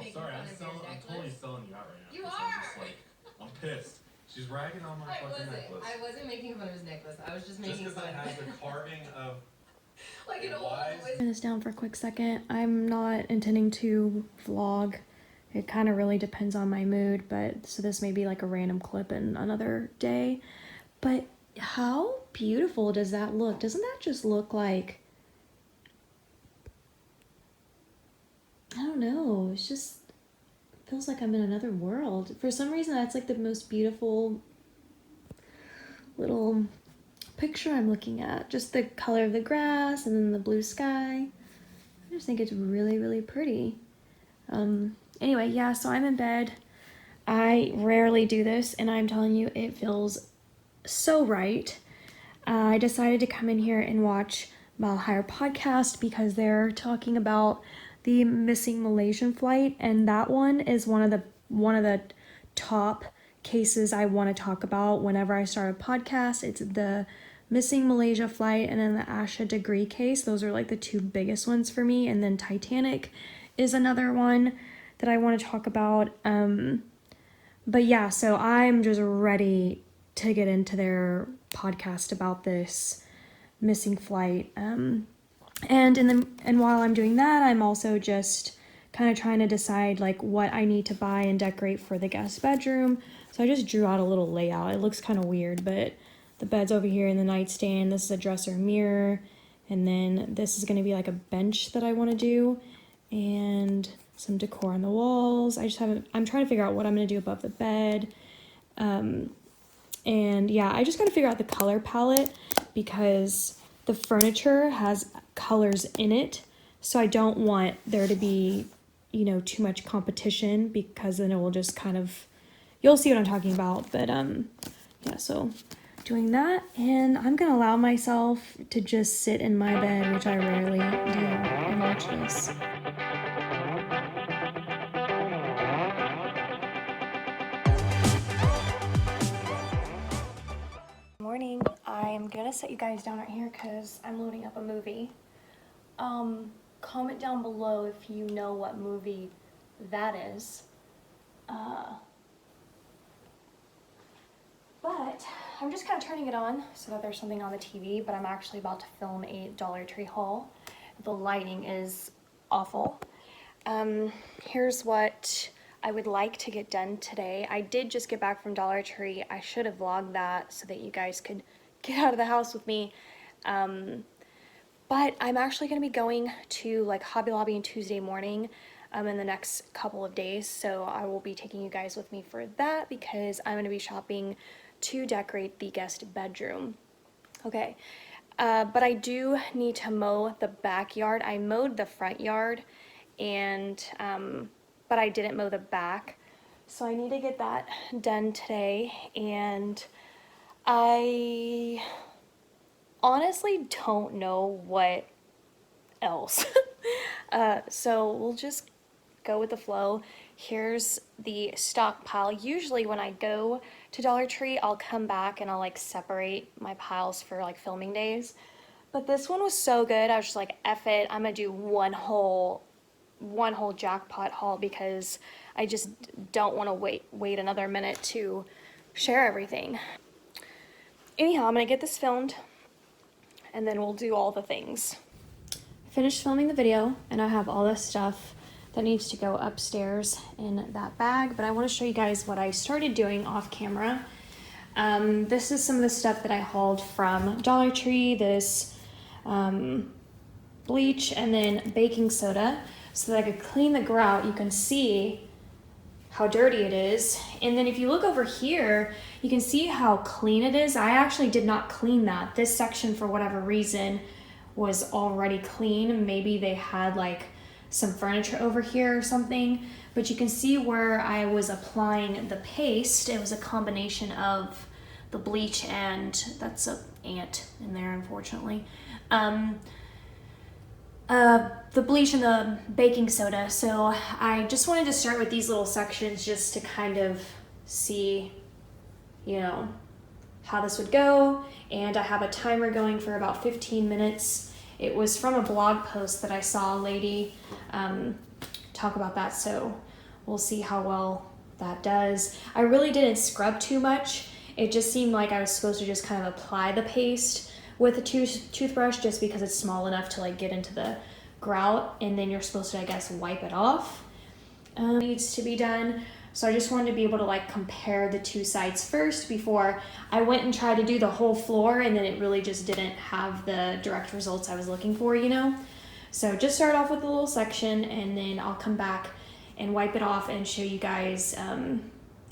making sorry, fun of your necklace. I'm totally selling you out right now. You I'm are! just like, I'm pissed. She's ragging on my fucking necklace. I wasn't making fun of his necklace. I was just making Just fun because of it has the carving of like an old Turn this down for a quick second. I'm not intending to vlog. It kind of really depends on my mood, but so this may be like a random clip in another day. But how beautiful does that look? Doesn't that just look like, I don't know, it's just feels like I'm in another world. For some reason, that's like the most beautiful little picture I'm looking at. Just the color of the grass and then the blue sky. I just think it's really, really pretty. Anyway, yeah, so I'm in bed. I rarely do this, and I'm telling you, it feels so right. I decided to come in here and watch Mile Higher podcast because they're talking about the missing Malaysian flight, and that one is one of the top cases I want to talk about whenever I start a podcast. It's the missing Malaysia flight and then the Asha Degree case. Those are like the two biggest ones for me, and then Titanic is another one that I want to talk about. But yeah, so I'm just ready to get into their podcast about this missing flight. And while I'm doing that, I'm also just kind of trying to decide like what I need to buy and decorate for the guest bedroom. So I just drew out a little layout. It looks kind of weird, but the bed's over here in the nightstand. This is a dresser mirror. And then this is going to be like a bench that I want to do. And some decor on the walls. I'm trying to figure out what I'm going to do above the bed. And yeah, I just got to figure out the color palette because the furniture has colors in it. So I don't want there to be, you know, too much competition because then it will just kind of, you'll see what I'm talking about. But yeah, so doing that, and I'm going to allow myself to just sit in my bed, which I rarely do, and watch this. Morning. I am gonna set you guys down right here because I'm loading up a movie. Comment down below if you know what movie that is. But I'm just kind of turning it on so that there's something on the TV, but I'm actually about to film a Dollar Tree haul. The lighting is awful. Here's what I would like to get done today. I did just get back from Dollar Tree. I should have vlogged that so that you guys could get out of the house with me. But I'm actually going to be going to like Hobby Lobby on Tuesday morning in the next couple of days. So I will be taking you guys with me for that because I'm going to be shopping to decorate the guest bedroom. Okay, but I do need to mow the backyard. I mowed the front yard and but I didn't mow the back, so I need to get that done today. And I honestly don't know what else. So we'll just go with the flow. Here's the stockpile. Usually when I go to Dollar Tree, I'll come back and I'll like separate my piles for like filming days. But this one was so good, I was just like, F it, I'm gonna do one whole jackpot haul because I just don't want to wait another minute to share everything. Anyhow, I'm gonna get this filmed and then we'll do all the things. I finished filming the video and I have all this stuff that needs to go upstairs in that bag, but I want to show you guys what I started doing off camera. This is some of the stuff that I hauled from Dollar Tree, this bleach and then baking soda so that I could clean the grout. You can see how dirty it is. And then if you look over here, you can see how clean it is. I actually did not clean that. This section, for whatever reason, was already clean. Maybe they had like some furniture over here or something, but you can see where I was applying the paste. It was a combination of the bleach and that's an ant in there, unfortunately. The bleach and the baking soda. So I just wanted to start with these little sections just to kind of see, you know, how this would go. And I have a timer going for about 15 minutes. It was from a blog post that I saw a lady talk about that. So we'll see how well that does. I really didn't scrub too much. It just seemed like I was supposed to just kind of apply the paste with a toothbrush just because it's small enough to like get into the grout, and then you're supposed to, I guess, wipe it off. Needs to be done. So I just wanted to be able to like compare the two sides first before I went and tried to do the whole floor, and then it really just didn't have the direct results I was looking for, you know? So just start off with a little section, and then I'll come back and wipe it off and show you guys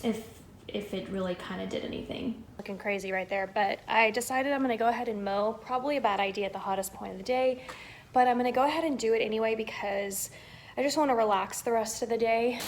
if it really kind of did anything. Looking crazy right there, but I decided I'm gonna go ahead and mow. Probably a bad idea at the hottest point of the day, but I'm gonna go ahead and do it anyway because I just wanna relax the rest of the day.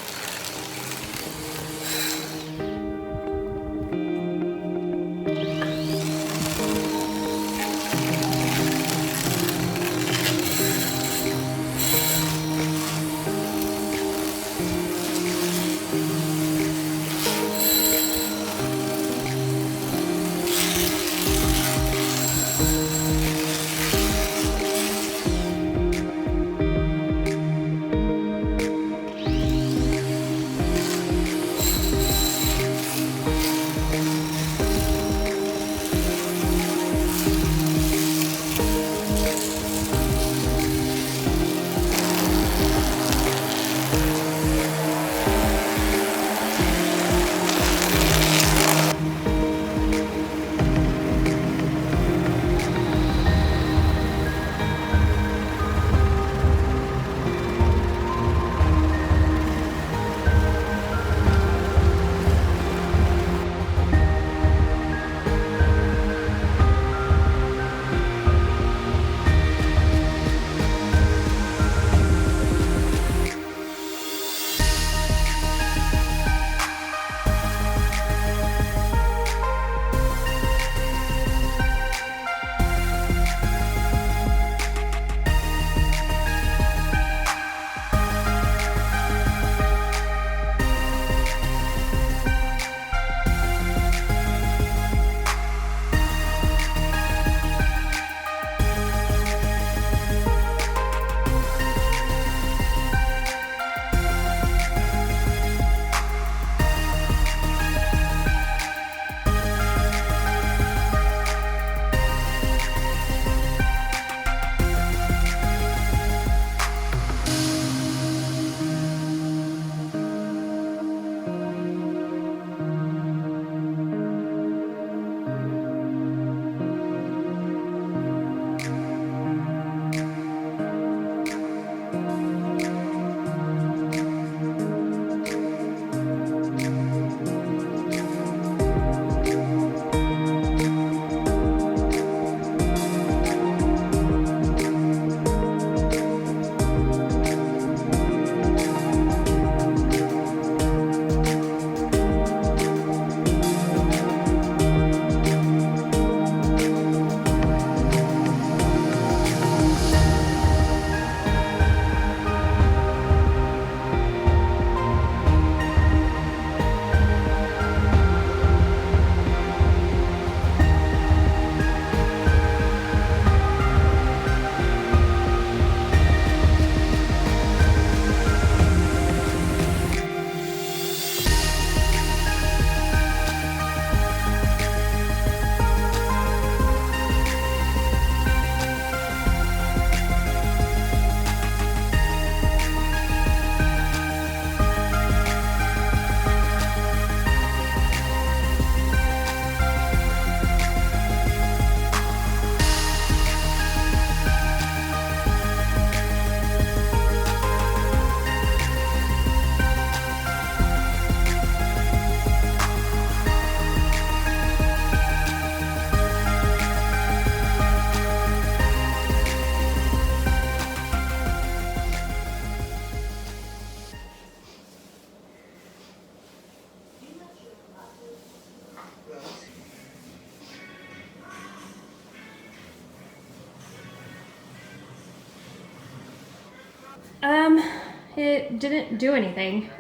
It didn't do anything.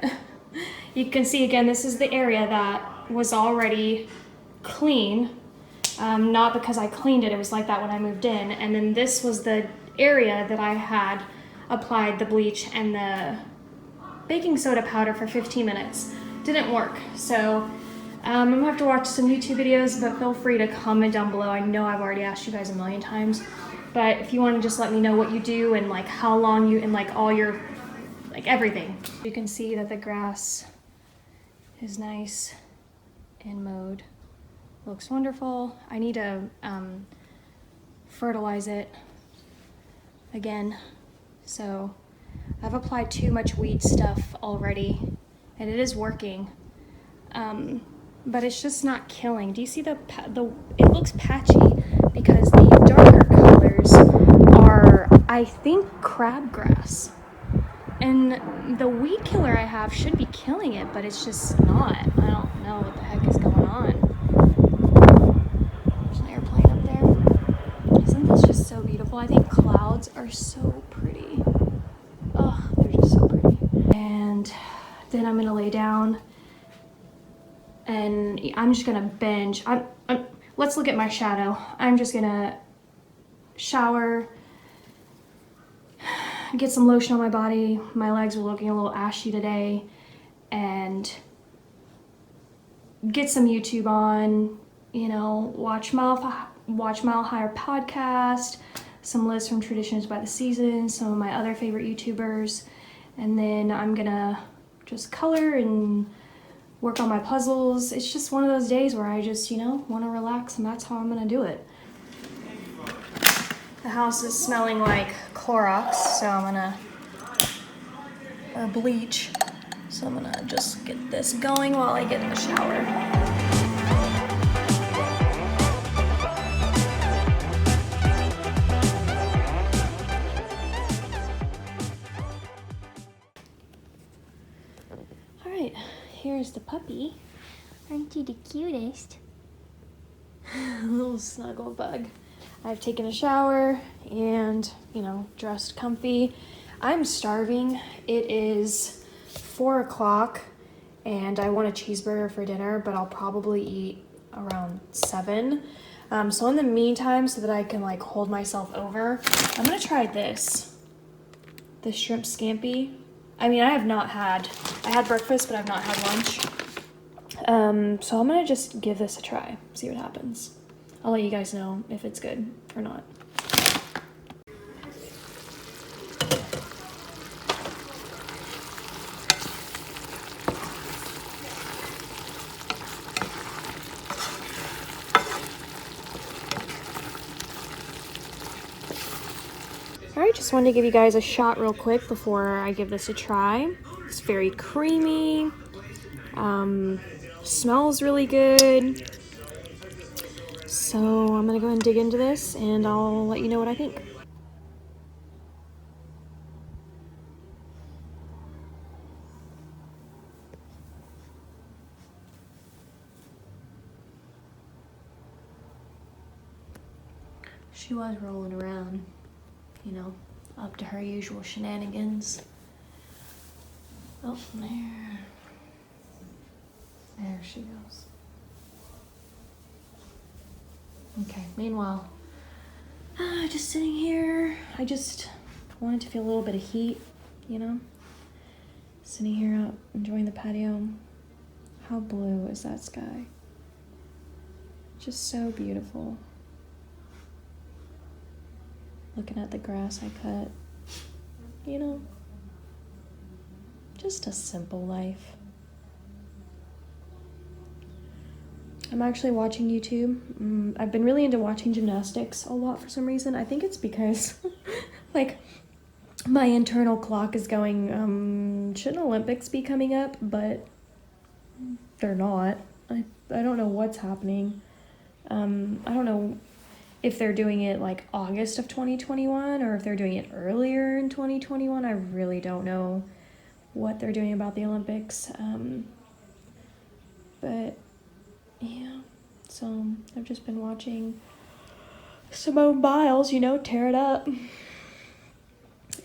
You can see again, this is the area that was already clean. Not because I cleaned it, it was like that when I moved in. And then this was the area that I had applied the bleach and the baking soda powder for 15 minutes. Didn't work, so I'm gonna have to watch some YouTube videos, but feel free to comment down below. I know I've already asked you guys a million times, but if you want to just let me know what you do and like how long you, and like all your, like everything. You can see that the grass is nice and mowed. Looks wonderful. I need to fertilize it again. So I've applied too much weed stuff already and it is working. But it's just not killing. Do you see the it looks patchy because the darker colors are, I think, crabgrass. And the weed killer I have should be killing it, but it's just not. I don't know what the heck is going on. There's an airplane up there. Isn't this just so beautiful? I think clouds are so pretty. Oh, they're just so pretty. And then I'm gonna lay down and I'm just gonna binge. Let's look at my shadow. I'm just gonna shower, get some lotion on my body. My legs were looking a little ashy today, and get some YouTube on, you know, watch Mile Higher podcast, some lists from Traditions by the Season, some of my other favorite YouTubers, and then I'm gonna just color and work on my puzzles. It's just one of those days where I just, you know, want to relax, and that's how I'm gonna do it. The house is smelling like Clorox, so I'm gonna, or bleach, so I'm gonna just get this going while I get in the shower. All right, here's the puppy. Aren't you the cutest? Little snuggle bug. I've taken a shower and, you know, dressed comfy. I'm starving. It is 4 o'clock and I want a cheeseburger for dinner, but I'll probably eat around 7. So in the meantime, so that I can like hold myself over, I'm gonna try this. The shrimp scampi. I mean, I had breakfast, but I've not had lunch. So I'm gonna just give this a try, see what happens. I'll let you guys know if it's good or not. Alright, just wanted to give you guys a shot real quick before I give this a try. It's very creamy. Smells really good. So I'm gonna go ahead and dig into this and I'll let you know what I think. She was rolling around, you know, up to her usual shenanigans. Oh, there she goes. Okay, meanwhile, just sitting here. I just wanted to feel a little bit of heat, you know? Sitting here out, enjoying the patio. How blue is that sky? Just so beautiful. Looking at the grass I cut, you know? Just a simple life. I'm actually watching YouTube. I've been really into watching gymnastics a lot for some reason. I think it's because, like, my internal clock is going, shouldn't Olympics be coming up? But they're not. I don't know what's happening. I don't know if they're doing it, like, August of 2021 or if they're doing it earlier in 2021. I really don't know what they're doing about the Olympics. But yeah, so I've just been watching Simone Biles, you know, tear it up.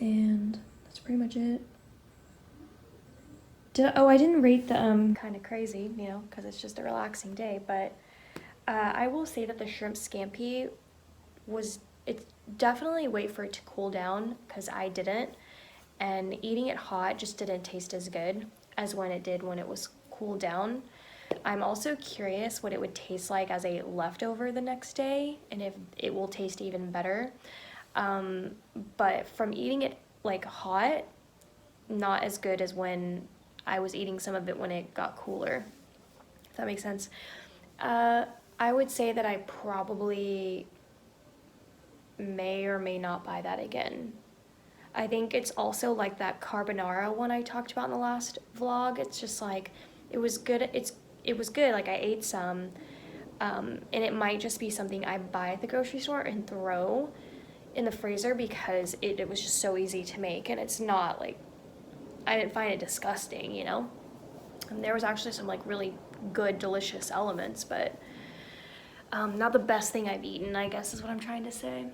And that's pretty much it. I didn't rate the kind of crazy, you know, because it's just a relaxing day, but I will say that the shrimp scampi it's definitely wait for it to cool down, because I didn't. and eating it hot just didn't taste as good as when it did when it was cooled down. I'm also curious what it would taste like as a leftover the next day, and if it will taste even better. But from eating it like hot, not as good as when I was eating some of it when it got cooler, if that makes sense. I would say that I probably may or may not buy that again. I think it's also like that carbonara one I talked about in the last vlog. It's just like, it was good. It was good. Like, I ate some, and it might just be something I buy at the grocery store and throw in the freezer because it was just so easy to make, and it's not like, I didn't find it disgusting, you know? And there was actually some like really good, delicious elements, but not the best thing I've eaten, I guess is what I'm trying to say.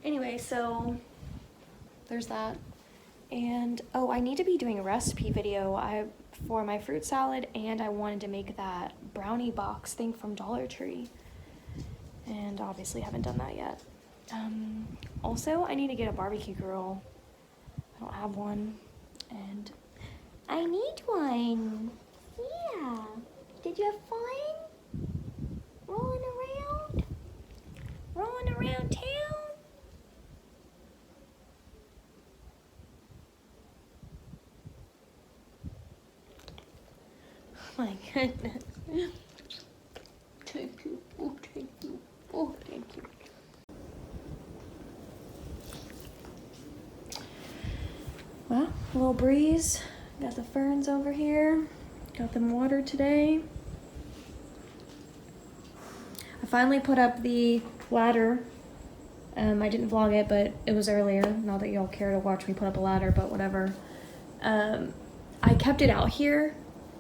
Anyway, so there's that. And oh, I need to be doing a recipe video for my fruit salad, and I wanted to make that brownie box thing from Dollar Tree, and obviously haven't done that yet. Also, I need to get a barbecue grill. I don't have one, and I need one. Yeah. Did you have fun rolling around town? My goodness. Thank you. Oh, thank you. Oh, thank you. Well, a little breeze. Got the ferns over here. Got them watered today. I finally put up the ladder. I didn't vlog it, but it was earlier. Not that y'all care to watch me put up a ladder, but whatever. I kept it out here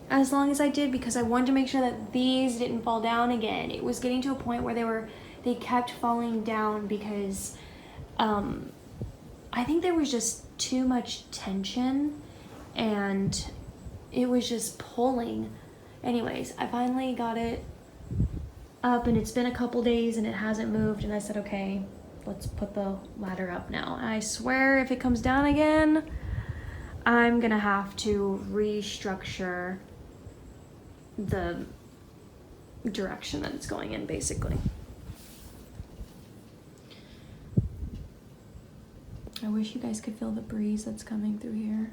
as long as I did because I wanted to make sure that these didn't fall down again. It was getting to a point where they kept falling down because I think there was just too much tension and it was just pulling. Anyways, I finally got it up and it's been a couple days and it hasn't moved, and I said, okay, let's put the ladder up now. And I swear if it comes down again, I'm gonna have to restructure the direction that it's going in, basically. I wish you guys could feel the breeze that's coming through here.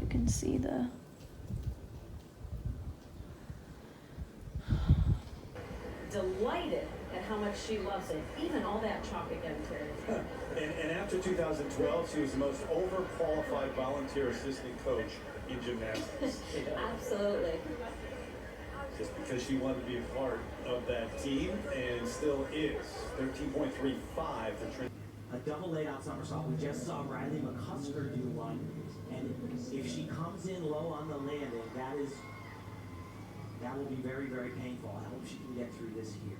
You can see the... Delighted at how much she loves it, even all that chalk again, Terry. And after 2012, she was the most overqualified volunteer assistant coach in gymnastics. Absolutely. Just because she wanted to be a part of that team, and still is. 13.35 for Trinity. A double laid-out somersault. We just saw Riley McCusker do one, and if she comes in low on the landing, that will be very, very painful. I hope she can get through this here.